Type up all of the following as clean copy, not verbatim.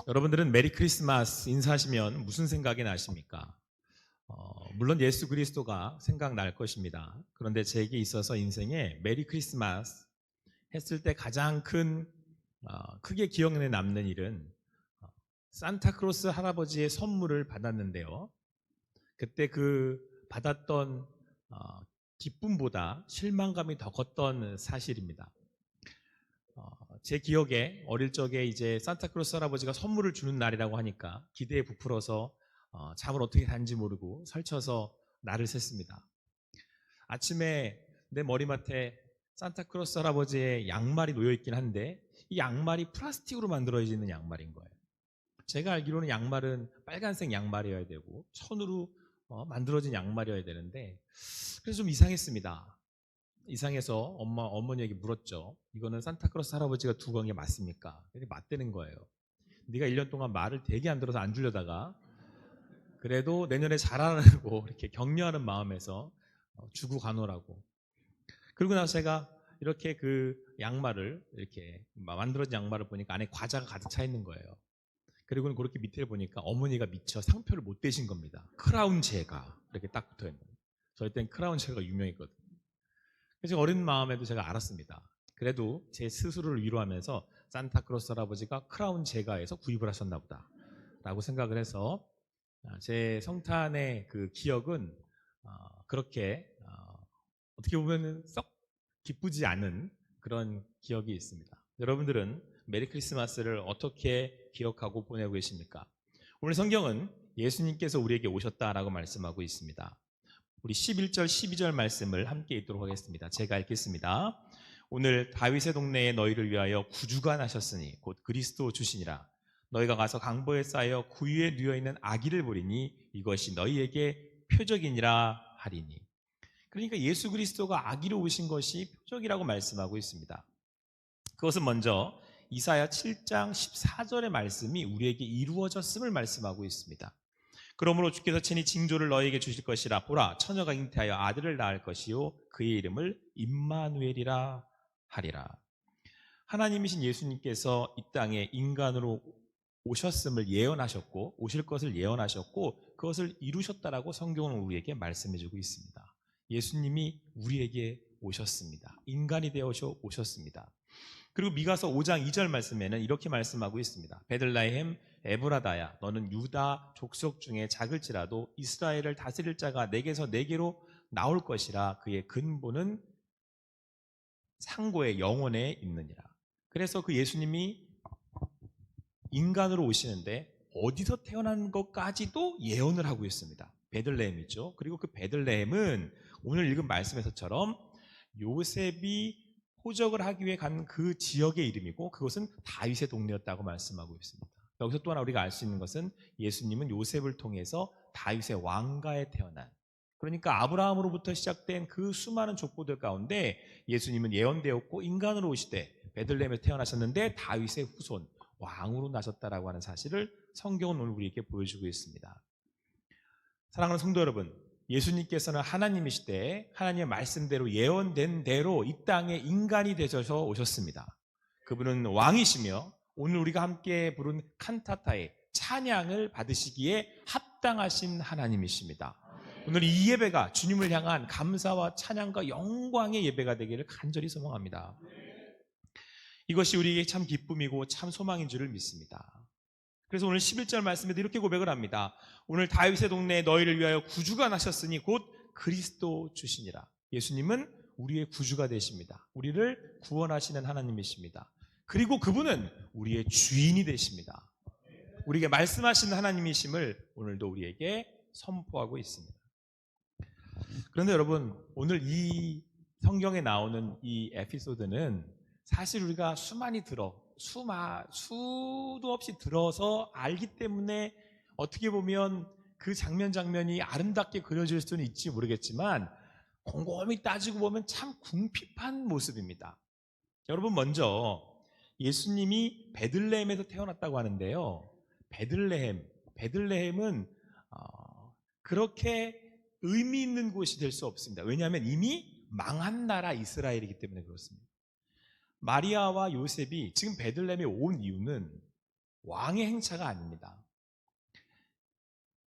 여러분들은 메리 크리스마스 인사하시면 무슨 생각이 나십니까? 물론 예수 그리스도가 생각날 것입니다. 그런데 제게 있어서 인생에 메리 크리스마스 했을 때 가장 크게 기억에 남는 일은 어, 산타크로스 할아버지의 선물을 받았는데요. 그때 그 받았던 기쁨보다 실망감이 더 컸던 사실입니다. 제 기억에 어릴 적에 이제 산타크로스 할아버지가 선물을 주는 날이라고 하니까 기대에 부풀어서 잠을 어떻게 잔지 모르고 설쳐서 날을 샜습니다. 아침에 내 머리맡에 산타크로스 할아버지의 양말이 놓여 있긴 한데 이 양말이 플라스틱으로 만들어져 있는 양말인 거예요. 제가 알기로는 양말은 빨간색 양말이어야 되고 천으로 만들어진 양말이어야 되는데 그래서 좀 이상했습니다. 이상해서 어머니에게 물었죠. 이거는 산타크로스 할아버지가 두고 간 게 맞습니까? 이렇게 맞대는 거예요. 네가 1년 동안 말을 되게 안 들어서 안 주려다가 그래도 내년에 잘하라고 이렇게 격려하는 마음에서 주고 가노라고. 그리고 나서 제가 이렇게 그 양말을 이렇게 만들어진 양말을 보니까 안에 과자가 가득 차 있는 거예요. 그리고는 그렇게 밑에 보니까 어머니가 미처 상표를 못 대신 겁니다. 크라운 제가 이렇게 딱 붙어 있는 거예요. 저희 땐 크라운 제가 유명했거든요. 그래서 어린 마음에도 제가 알았습니다. 그래도 제 스스로를 위로하면서 산타크로스 할아버지가 크라운 제가에서 구입을 하셨나 보다 라고 생각을 해서 제 성탄의 그 기억은 그렇게 어떻게 보면 썩 기쁘지 않은 그런 기억이 있습니다. 여러분들은 메리 크리스마스를 어떻게 기억하고 보내고 계십니까? 오늘 성경은 예수님께서 우리에게 오셨다라고 말씀하고 있습니다. 우리 11절, 12절 말씀을 함께 읽도록 하겠습니다. 제가 읽겠습니다. 오늘 다윗의 동네에 너희를 위하여 구주가 나셨으니 곧 그리스도 주시니라. 너희가 가서 강보에 쌓여 구유에 누워있는 아기를 보리니 이것이 너희에게 표적이니라 하리니. 그러니까 예수 그리스도가 아기로 오신 것이 표적이라고 말씀하고 있습니다. 그것은 먼저 이사야 7장 14절의 말씀이 우리에게 이루어졌음을 말씀하고 있습니다. 그러므로 주께서 친히 징조를 너희에게 주실 것이라. 보라, 처녀가 잉태하여 아들을 낳을 것이요 그의 이름을 임마누엘이라 하리라. 하나님이신 예수님께서 이 땅에 인간으로 오셨음을 예언하셨고 오실 것을 예언하셨고 그것을 이루셨다라고 성경은 우리에게 말씀해주고 있습니다. 예수님이 우리에게 오셨습니다. 인간이 되어서 오셨습니다. 그리고 미가서 5장 2절 말씀에는 이렇게 말씀하고 있습니다. 베들레헴 에브라다야, 너는 유다 족속 중에 작을지라도 이스라엘을 다스릴 자가 내게서 내게로 나올 것이라. 그의 근본은 상고의 영원에 있느니라. 그래서 그 예수님이 인간으로 오시는데 어디서 태어난 것까지도 예언을 하고 있습니다. 베들레헴이죠. 그리고 그 베들레헴은 오늘 읽은 말씀에서처럼 요셉이 호적을 하기 위해 간 그 지역의 이름이고 그것은 다윗의 동네였다고 말씀하고 있습니다. 여기서 또 하나 우리가 알 수 있는 것은 예수님은 요셉을 통해서 다윗의 왕가에 태어난, 그러니까 아브라함으로부터 시작된 그 수많은 족보들 가운데 예수님은 예언되었고 인간으로 오시되 베들레헴에서 태어나셨는데 다윗의 후손 왕으로 나셨다라고 하는 사실을 성경은 오늘 우리에게 보여주고 있습니다. 사랑하는 성도 여러분, 예수님께서는 하나님이시되 하나님의 말씀대로 예언된 대로 이 땅에 인간이 되셔서 오셨습니다. 그분은 왕이시며 오늘 우리가 함께 부른 칸타타의 찬양을 받으시기에 합당하신 하나님이십니다. 오늘 이 예배가 주님을 향한 감사와 찬양과 영광의 예배가 되기를 간절히 소망합니다. 이것이 우리에게 참 기쁨이고 참 소망인 줄을 믿습니다. 그래서 오늘 11절 말씀에도 이렇게 고백을 합니다. 오늘 다윗의 동네에 너희를 위하여 구주가 나셨으니 곧 그리스도 주시니라. 예수님은 우리의 구주가 되십니다. 우리를 구원하시는 하나님이십니다. 그리고 그분은 우리의 주인이 되십니다. 우리에게 말씀하시는 하나님이심을 오늘도 우리에게 선포하고 있습니다. 그런데 여러분, 오늘 이 성경에 나오는 이 에피소드는 사실 우리가 수도 없이 들어서 알기 때문에 어떻게 보면 그 장면이 아름답게 그려질 수는 있지 모르겠지만 곰곰이 따지고 보면 참 궁핍한 모습입니다. 여러분, 먼저 예수님이 베들레헴에서 태어났다고 하는데요. 베들레헴은 그렇게 의미 있는 곳이 될 수 없습니다. 왜냐하면 이미 망한 나라 이스라엘이기 때문에 그렇습니다. 마리아와 요셉이 지금 베들레헴에 온 이유는 왕의 행차가 아닙니다.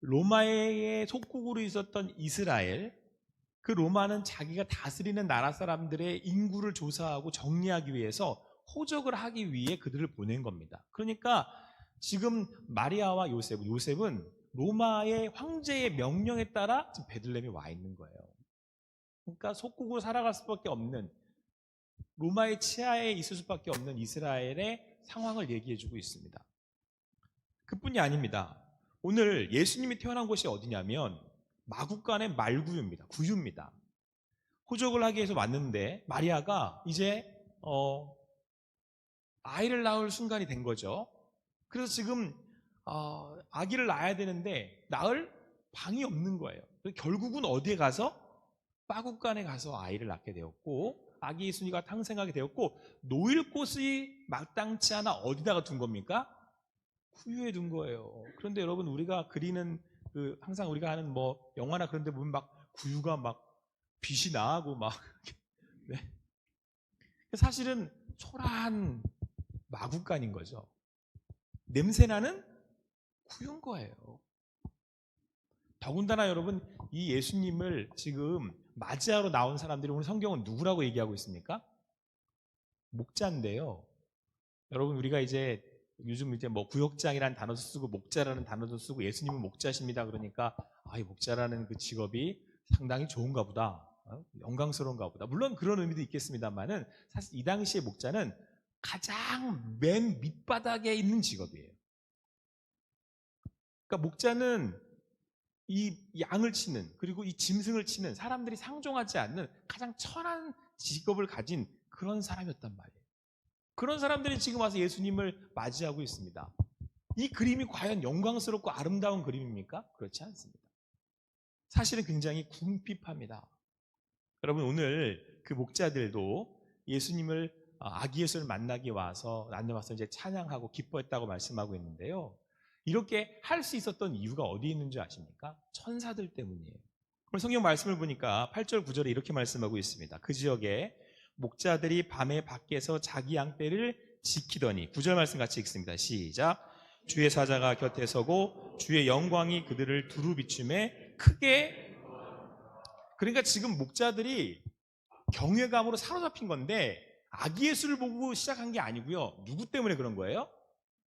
로마의 속국으로 있었던 이스라엘, 그 로마는 자기가 다스리는 나라 사람들의 인구를 조사하고 정리하기 위해서 호적을 하기 위해 그들을 보낸 겁니다. 그러니까 지금 마리아와 요셉은 로마의 황제의 명령에 따라 지금 베들레헴에 와 있는 거예요. 그러니까 속국으로 살아갈 수밖에 없는, 로마의 치하에 있을 수밖에 없는 이스라엘의 상황을 얘기해주고 있습니다. 그뿐이 아닙니다. 오늘 예수님이 태어난 곳이 어디냐면 마국간의 말구유입니다. 구유입니다. 호적을 하기 위해서 왔는데 마리아가 이제 아이를 낳을 순간이 된 거죠. 그래서 지금 아기를 낳아야 되는데 낳을 방이 없는 거예요. 결국은 어디에 가서? 마국간에 가서 아이를 낳게 되었고, 아기 예수님과 탄생하게 되었고, 놓일 곳이 마땅치 않아 어디다가 둔 겁니까? 구유에 둔 거예요. 그런데 여러분, 우리가 그리는 항상 우리가 하는 뭐 영화나 그런 데 보면 막 구유가 막 빛이 나고 막 네. 사실은 초라한 마국간인 거죠. 냄새나는 구유인 거예요. 더군다나 여러분, 이 예수님을 지금 맞이하러 나온 사람들이 오늘 성경은 누구라고 얘기하고 있습니까? 목자인데요. 여러분, 우리가 이제 요즘 이제 뭐 구역장이라는 단어도 쓰고 목자라는 단어도 쓰고 예수님은 목자십니다. 그러니까 이 목자라는 그 직업이 상당히 좋은가 보다, 영광스러운가 보다. 물론 그런 의미도 있겠습니다만은 사실 이 당시의 목자는 가장 맨 밑바닥에 있는 직업이에요. 그러니까 목자는 이 양을 치는, 그리고 이 짐승을 치는, 사람들이 상종하지 않는 가장 천한 직업을 가진 그런 사람이었단 말이에요. 그런 사람들이 지금 와서 예수님을 맞이하고 있습니다. 이 그림이 과연 영광스럽고 아름다운 그림입니까? 그렇지 않습니다. 사실은 굉장히 궁핍합니다. 여러분, 오늘 그 목자들도 예수님을, 아기 예수를 만나기 와서 이제 찬양하고 기뻐했다고 말씀하고 있는데요. 이렇게 할 수 있었던 이유가 어디에 있는지 아십니까? 천사들 때문이에요. 오늘 성경 말씀을 보니까 8절 9절에 이렇게 말씀하고 있습니다. 그 지역에 목자들이 밤에 밖에서 자기 양떼를 지키더니, 9절 말씀 같이 읽습니다. 시작. 주의 사자가 곁에 서고 주의 영광이 그들을 두루 비춤에 크게. 그러니까 지금 목자들이 경외감으로 사로잡힌 건데 아기 예수를 보고 시작한 게 아니고요. 누구 때문에 그런 거예요?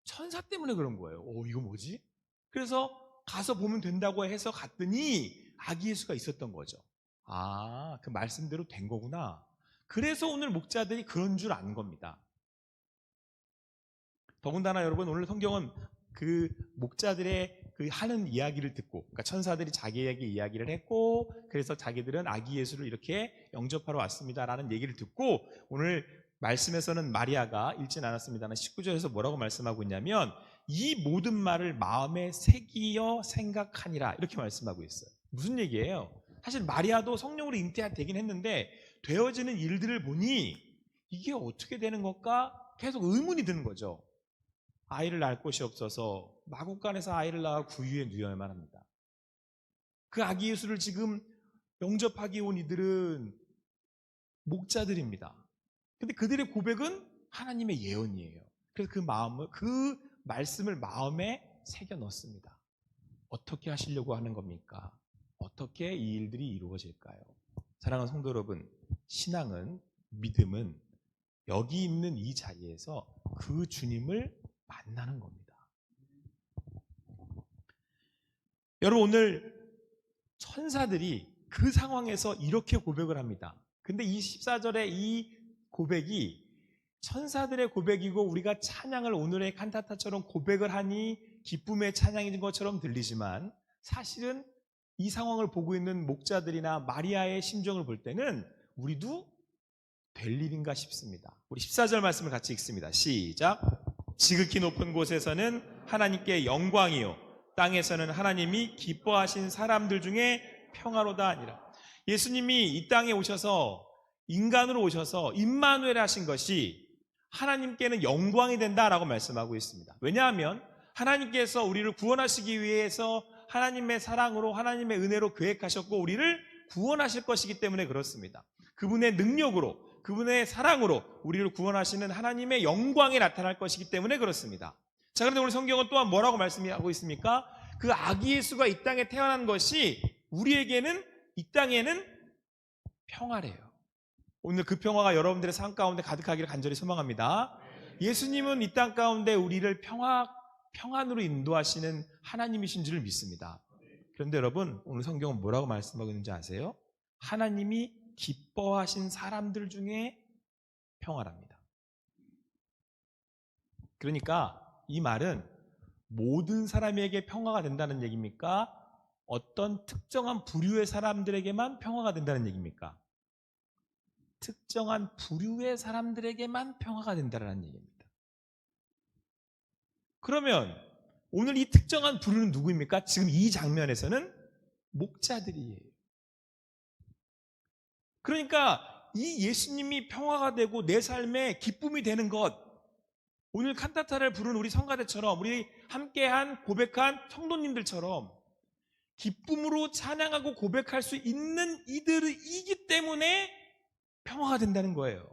천사 때문에 그런 거예요. 이거 뭐지? 그래서 가서 보면 된다고 해서 갔더니 아기 예수가 있었던 거죠. 그 말씀대로 된 거구나. 그래서 오늘 목자들이 그런 줄 안 겁니다. 더군다나 여러분, 오늘 성경은 그 목자들의 그 하는 이야기를 듣고, 그러니까 천사들이 자기에게 이야기를 했고, 그래서 자기들은 아기 예수를 이렇게 영접하러 왔습니다라는 얘기를 듣고, 오늘 말씀에서는 마리아가 읽진 않았습니다만 19절에서 뭐라고 말씀하고 있냐면, 이 모든 말을 마음에 새기어 생각하니라, 이렇게 말씀하고 있어요. 무슨 얘기예요? 사실 마리아도 성령으로 잉태되긴 했는데 되어지는 일들을 보니 이게 어떻게 되는 걸까 계속 의문이 드는 거죠. 아이를 낳을 곳이 없어서 마국간에서 아이를 낳아 구유에 누워야만 합니다. 그 아기 예수를 지금 영접하기 온 이들은 목자들입니다. 근데 그들의 고백은 하나님의 예언이에요. 그래서 그 말씀을 마음에 새겨 넣습니다. 어떻게 하시려고 하는 겁니까? 어떻게 이 일들이 이루어질까요? 사랑하는 성도 여러분, 신앙은, 믿음은 여기 있는 이 자리에서 그 주님을 만나는 겁니다. 여러분, 오늘 천사들이 그 상황에서 이렇게 고백을 합니다. 근데 이 14절의 이 고백이 천사들의 고백이고 우리가 찬양을 오늘의 칸타타처럼 고백을 하니 기쁨의 찬양인 것처럼 들리지만, 사실은 이 상황을 보고 있는 목자들이나 마리아의 심정을 볼 때는 우리도 될 일인가 싶습니다. 우리 14절 말씀을 같이 읽습니다. 시작. 지극히 높은 곳에서는 하나님께 영광이요 땅에서는 하나님이 기뻐하신 사람들 중에 평화로다 아니라. 예수님이 이 땅에 오셔서, 인간으로 오셔서 임마누엘 하신 것이 하나님께는 영광이 된다라고 말씀하고 있습니다. 왜냐하면 하나님께서 우리를 구원하시기 위해서 하나님의 사랑으로, 하나님의 은혜로 계획하셨고 우리를 구원하실 것이기 때문에 그렇습니다. 그분의 능력으로, 그분의 사랑으로 우리를 구원하시는 하나님의 영광이 나타날 것이기 때문에 그렇습니다. 자, 그런데 오늘 성경은 또한 뭐라고 말씀하고 있습니까? 그 아기 예수가 이 땅에 태어난 것이 우리에게는 이 땅에는 평화래요. 오늘 그 평화가 여러분들의 삶 가운데 가득하기를 간절히 소망합니다. 예수님은 이 땅 가운데 우리를 평안으로 인도하시는 하나님이신 줄 믿습니다. 그런데 여러분, 오늘 성경은 뭐라고 말씀하고 있는지 아세요? 하나님이 기뻐하신 사람들 중에 평화랍니다. 그러니까 이 말은 모든 사람에게 평화가 된다는 얘기입니까? 어떤 특정한 부류의 사람들에게만 평화가 된다는 얘기입니까? 특정한 부류의 사람들에게만 평화가 된다는 얘기입니다. 그러면 오늘 이 특정한 부류는 누구입니까? 지금 이 장면에서는 목자들이에요. 그러니까 이 예수님이 평화가 되고 내 삶에 기쁨이 되는 것, 오늘 칸타타를 부른 우리 성가대처럼, 우리 함께한 고백한 성도님들처럼 기쁨으로 찬양하고 고백할 수 있는 이들이기 때문에 평화가 된다는 거예요.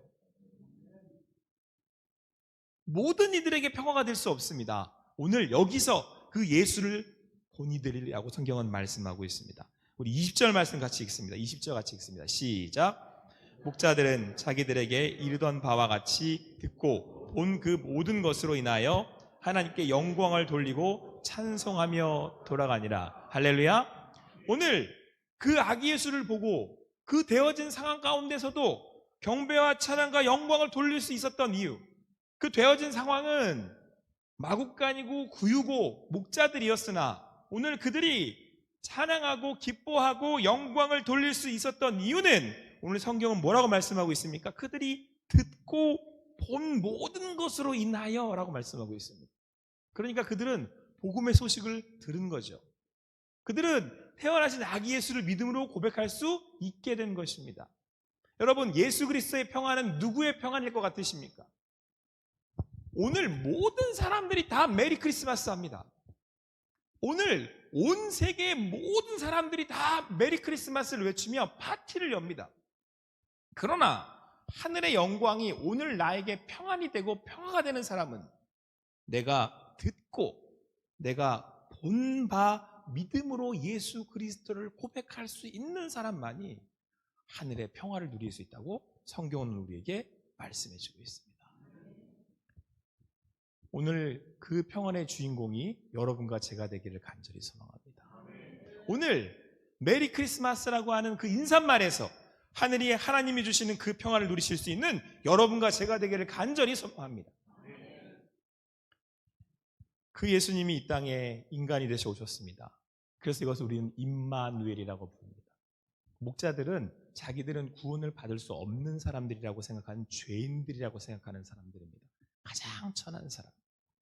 모든 이들에게 평화가 될 수 없습니다. 오늘 여기서 그 예수를 본이들이라고 성경은 말씀하고 있습니다. 우리 20절 말씀 같이 읽습니다. 20절 같이 읽습니다. 시작. 목자들은 자기들에게 이르던 바와 같이 듣고 본 그 모든 것으로 인하여 하나님께 영광을 돌리고 찬송하며 돌아가니라. 할렐루야. 오늘 그 아기 예수를 보고 그 되어진 상황 가운데서도 경배와 찬양과 영광을 돌릴 수 있었던 이유, 그 되어진 상황은 마국간이고 구유고 목자들이었으나 오늘 그들이 찬양하고 기뻐하고 영광을 돌릴 수 있었던 이유는 오늘 성경은 뭐라고 말씀하고 있습니까? 그들이 듣고 본 모든 것으로 인하여 라고 말씀하고 있습니다. 그러니까 그들은 복음의 소식을 들은 거죠. 그들은 태어나신 아기 예수를 믿음으로 고백할 수 있게 된 것입니다. 여러분, 예수 그리스도의 평화는 누구의 평화일 것 같으십니까? 오늘 모든 사람들이 다 메리 크리스마스 합니다. 오늘 온 세계의 모든 사람들이 다 메리 크리스마스를 외치며 파티를 엽니다. 그러나 하늘의 영광이 오늘 나에게 평안이 되고 평화가 되는 사람은 내가 듣고 내가 본 바 믿음으로 예수 그리스도를 고백할 수 있는 사람만이 하늘의 평화를 누릴 수 있다고 성경은 우리에게 말씀해 주고 있습니다. 오늘 그 평안의 주인공이 여러분과 제가 되기를 간절히 소망합니다. 오늘 메리 크리스마스라고 하는 그 인사말에서 하늘이 하나님이 주시는 그 평안을 누리실 수 있는 여러분과 제가 되기를 간절히 소망합니다. 그 예수님이 이 땅에 인간이 되셔 오셨습니다. 그래서 이것을 우리는 임마누엘이라고 부릅니다. 목자들은 자기들은 구원을 받을 수 없는 사람들이라고 생각하는 죄인들이라고 생각하는 사람들입니다. 가장 천한 사람.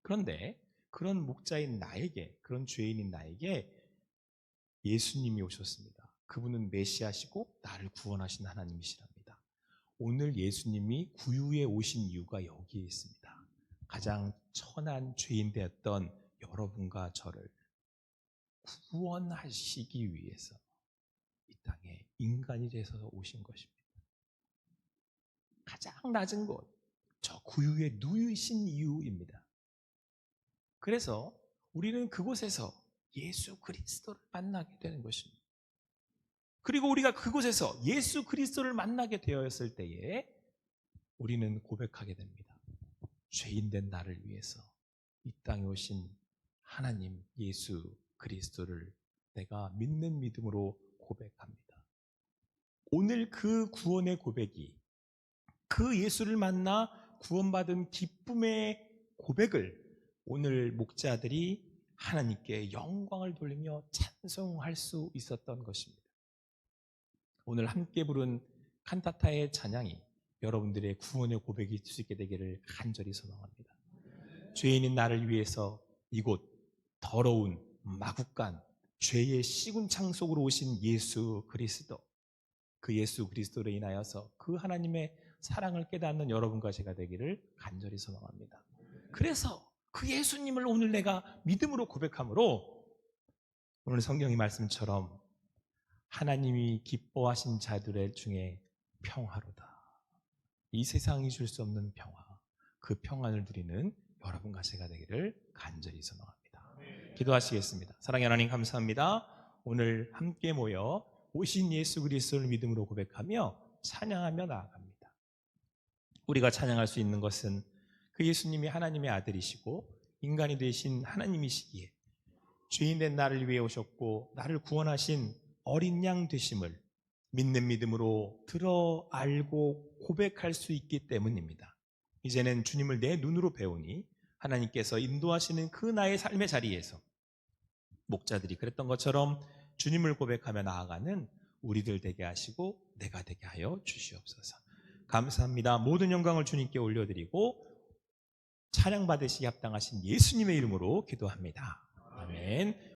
그런데 그런 목자인 나에게, 그런 죄인인 나에게 예수님이 오셨습니다. 그분은 메시아시고 나를 구원하신 하나님이시랍니다. 오늘 예수님이 구유에 오신 이유가 여기에 있습니다. 가장 천한 죄인 되었던 여러분과 저를 구원하시기 위해서 이 땅에 인간이 되어서 오신 것입니다. 가장 낮은 곳, 저 구유에 누이신 이유입니다. 그래서 우리는 그곳에서 예수 그리스도를 만나게 되는 것입니다. 그리고 우리가 그곳에서 예수 그리스도를 만나게 되었을 때에 우리는 고백하게 됩니다. 죄인된 나를 위해서 이 땅에 오신 하나님 예수 그리스도를 내가 믿는 믿음으로 고백합니다. 오늘 그 구원의 고백이, 그 예수를 만나 구원받은 기쁨의 고백을 오늘 목자들이 하나님께 영광을 돌리며 찬송할 수 있었던 것입니다. 오늘 함께 부른 칸타타의 찬양이 여러분들의 구원의 고백이 될 수 있게 되기를 간절히 소망합니다. 죄인인 나를 위해서 이곳 더러운 마국간 죄의 시궁창 속으로 오신 예수 그리스도, 그 예수 그리스도로 인하여서 그 하나님의 사랑을 깨닫는 여러분과 제가 되기를 간절히 소망합니다. 그래서 그 예수님을 오늘 내가 믿음으로 고백함으로 오늘 성경의 말씀처럼 하나님이 기뻐하신 자들의 중에 평화로다. 이 세상이 줄 수 없는 평화, 그 평안을 누리는 여러분과 제가 되기를 간절히 소망합니다. 기도하시겠습니다. 사랑의 하나님 감사합니다. 오늘 함께 모여 오신 예수 그리스도를 믿음으로 고백하며 찬양하며 나아갑니다. 우리가 찬양할 수 있는 것은 그 예수님이 하나님의 아들이시고 인간이 되신 하나님이시기에 죄인 된 나를 위해 오셨고 나를 구원하신 어린 양 되심을 믿는 믿음으로 들어 알고 고백할 수 있기 때문입니다. 이제는 주님을 내 눈으로 배우니 하나님께서 인도하시는 그 나의 삶의 자리에서 목자들이 그랬던 것처럼 주님을 고백하며 나아가는 우리들 되게 하시고 내가 되게 하여 주시옵소서. 감사합니다. 모든 영광을 주님께 올려드리고 찬양 받으시기 합당하신 예수님의 이름으로 기도합니다. 아멘.